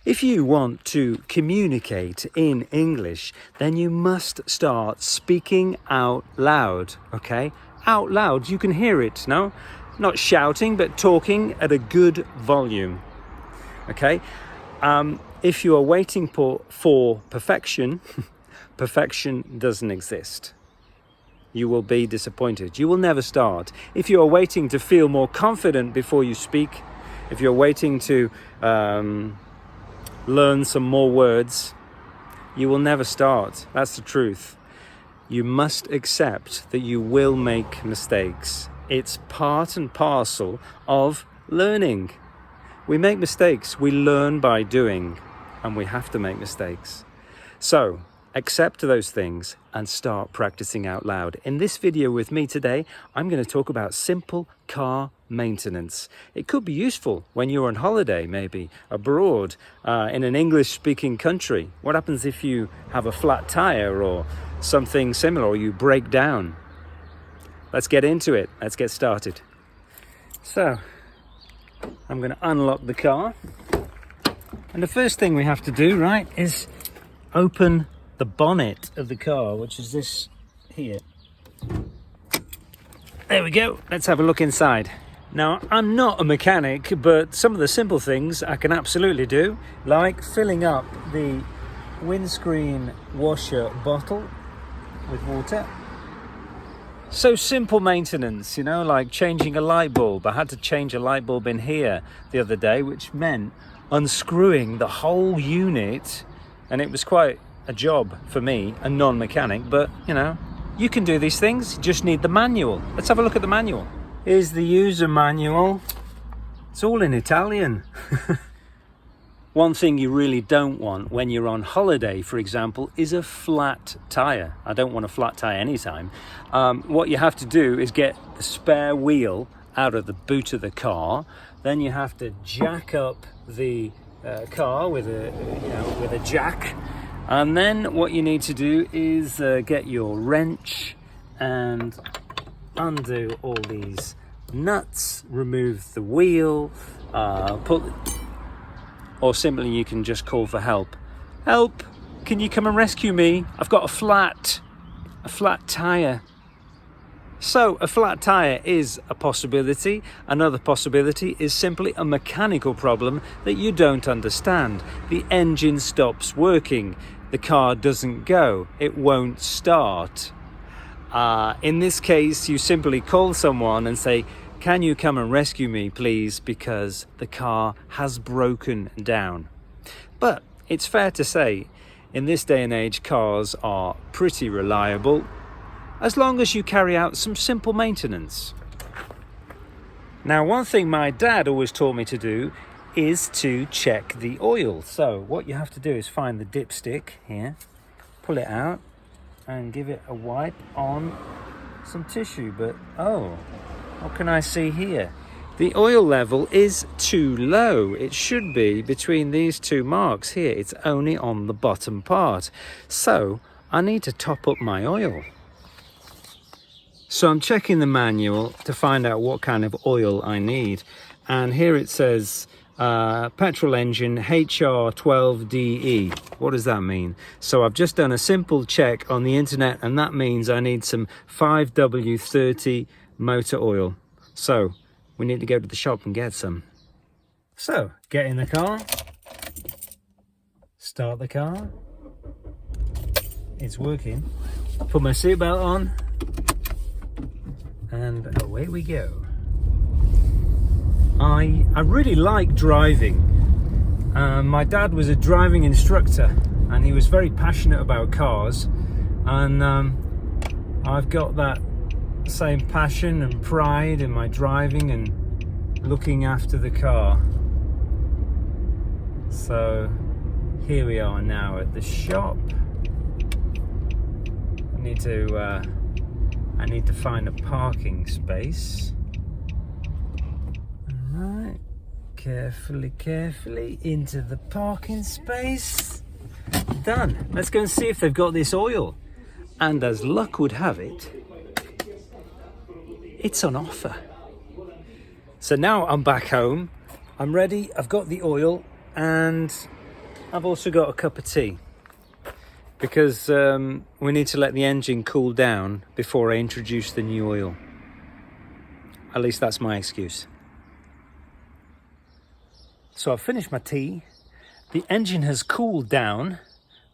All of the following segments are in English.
If you want to communicate in English, then you must start speaking out loud, okay? Out loud, you can hear it, no? Not shouting, but talking at a good volume, okay? If you are waiting for perfection, perfection doesn't exist. You will be disappointed. You will never start. If you are waiting to feel more confident before you speak, if you're waiting to learn some more words, you will never start. That's the truth. You must accept that you will make mistakes. It's part and parcel of learning. We make mistakes. We learn by doing, and we have to make mistakes. So accept those things and start practicing out loud. In this video with me today, I'm going to talk about simple car maintenance. It could be useful when you're on holiday, maybe abroad, in an English-speaking country. What happens if you have a flat tire or something similar, or you break down? Let's get into it. Let's get started. So, I'm going to unlock the car. And the first thing we have to do, right, is open the bonnet of the car, which is this here. There we go. Let's have a look inside. Now, I'm not a mechanic, but some of the simple things I can absolutely do, like filling up the windscreen washer bottle with water. So simple maintenance, you know, like changing a light bulb. I had to change a light bulb in here the other day, which meant unscrewing the whole unit, and it was quite a job for me, a non-mechanic, but you know, you can do these things. You just need the manual. Let's have a look at the manual. Here's the user manual. It's all in Italian. One thing you really don't want when you're on holiday, for example, is a flat tire. I don't want a flat tire anytime. What you have to do is get the spare wheel out of the boot of the car. Then you have to jack up the car with a jack. And then what you need to do is get your wrench and undo all these nuts, remove the wheel, or simply you can just call for help. Help! Can you come and rescue me? I've got a flat tire. So a flat tire is a possibility. Another possibility is simply a mechanical problem that you don't understand. The engine stops working. The car doesn't go. It won't start. In this case, you simply call someone and say, can you come and rescue me, please, because the car has broken down. But it's fair to say, in this day and age, cars are pretty reliable, as long as you carry out some simple maintenance. Now, one thing my dad always taught me to do is to check the oil. So what you have to do is find the dipstick here, pull it out and give it a wipe on some tissue. But what can I see here? The oil level is too low. It should be between these two marks here. It's only on the bottom part. So I need to top up my oil. So I'm checking the manual to find out what kind of oil I need. And here it says petrol engine HR12DE. What does that mean? So I've just done a simple check on the internet, and that means I need some 5W30 motor oil. So we need to go to the shop and get some. So get in the car, start the car. It's working. Put my seatbelt on, and away we go. I really like driving. My dad was a driving instructor, and he was very passionate about cars, and I've got that same passion and pride in my driving and looking after the car. So here we are now at the shop. I need to find a parking space. Alright, carefully into the parking space. Done. Let's go and see if they've got this oil. And as luck would have it, it's on offer. So now I'm back home, I'm ready, I've got the oil, and I've also got a cup of tea because we need to let the engine cool down before I introduce the new oil. At least that's my excuse. So I've finished my tea. The engine has cooled down.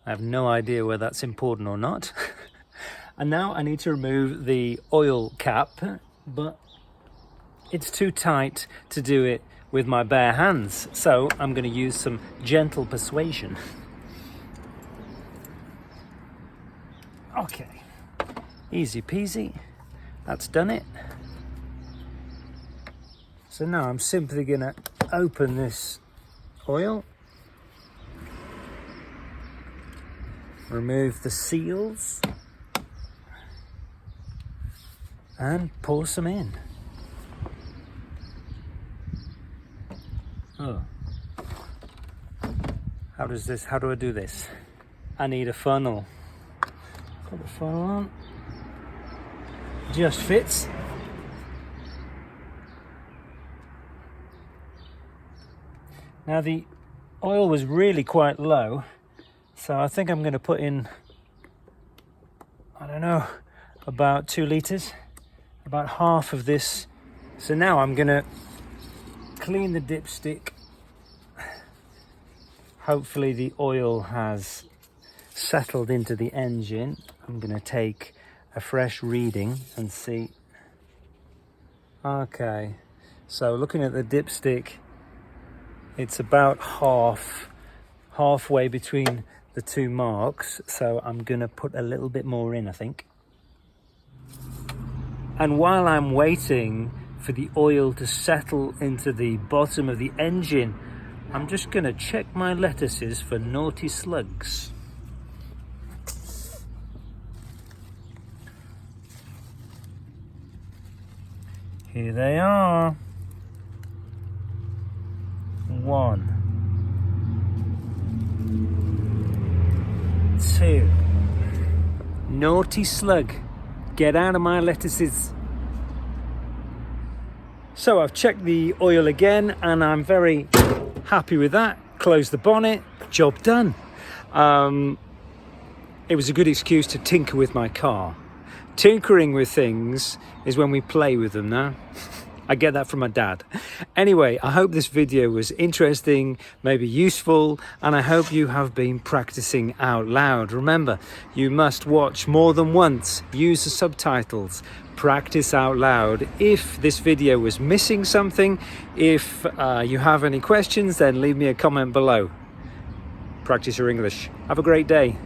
I have no idea whether that's important or not. And now I need to remove the oil cap, but it's too tight to do it with my bare hands. So I'm going to use some gentle persuasion. Okay, easy peasy. That's done it. So now I'm simply going to open this oil. Remove the seals and pour some in. Oh, how do I do this? I need a funnel. Put the funnel on. Just fits. Now the oil was really quite low, so I think I'm going to put in, I don't know, about 2 litres, about half of this. So now I'm going to clean the dipstick. Hopefully the oil has settled into the engine. I'm going to take a fresh reading and see. Okay, so looking at the dipstick, it's about halfway between the 2 marks, so I'm gonna put a little bit more in, I think. And while I'm waiting for the oil to settle into the bottom of the engine, I'm just gonna check my lettuces for naughty slugs. Here they are. 1, 2. Naughty slug, get out of my lettuces. So I've checked the oil again and I'm very happy with that. Close the bonnet, job done. It was a good excuse to tinker with my car. Tinkering with things is when we play with them now. I get that from my dad. Anyway, I hope this video was interesting, maybe useful, and I hope you have been practicing out loud. Remember, you must watch more than once, use the subtitles, practice out loud. If this video was missing something, if you have any questions, then leave me a comment below. Practice your English. Have a great day.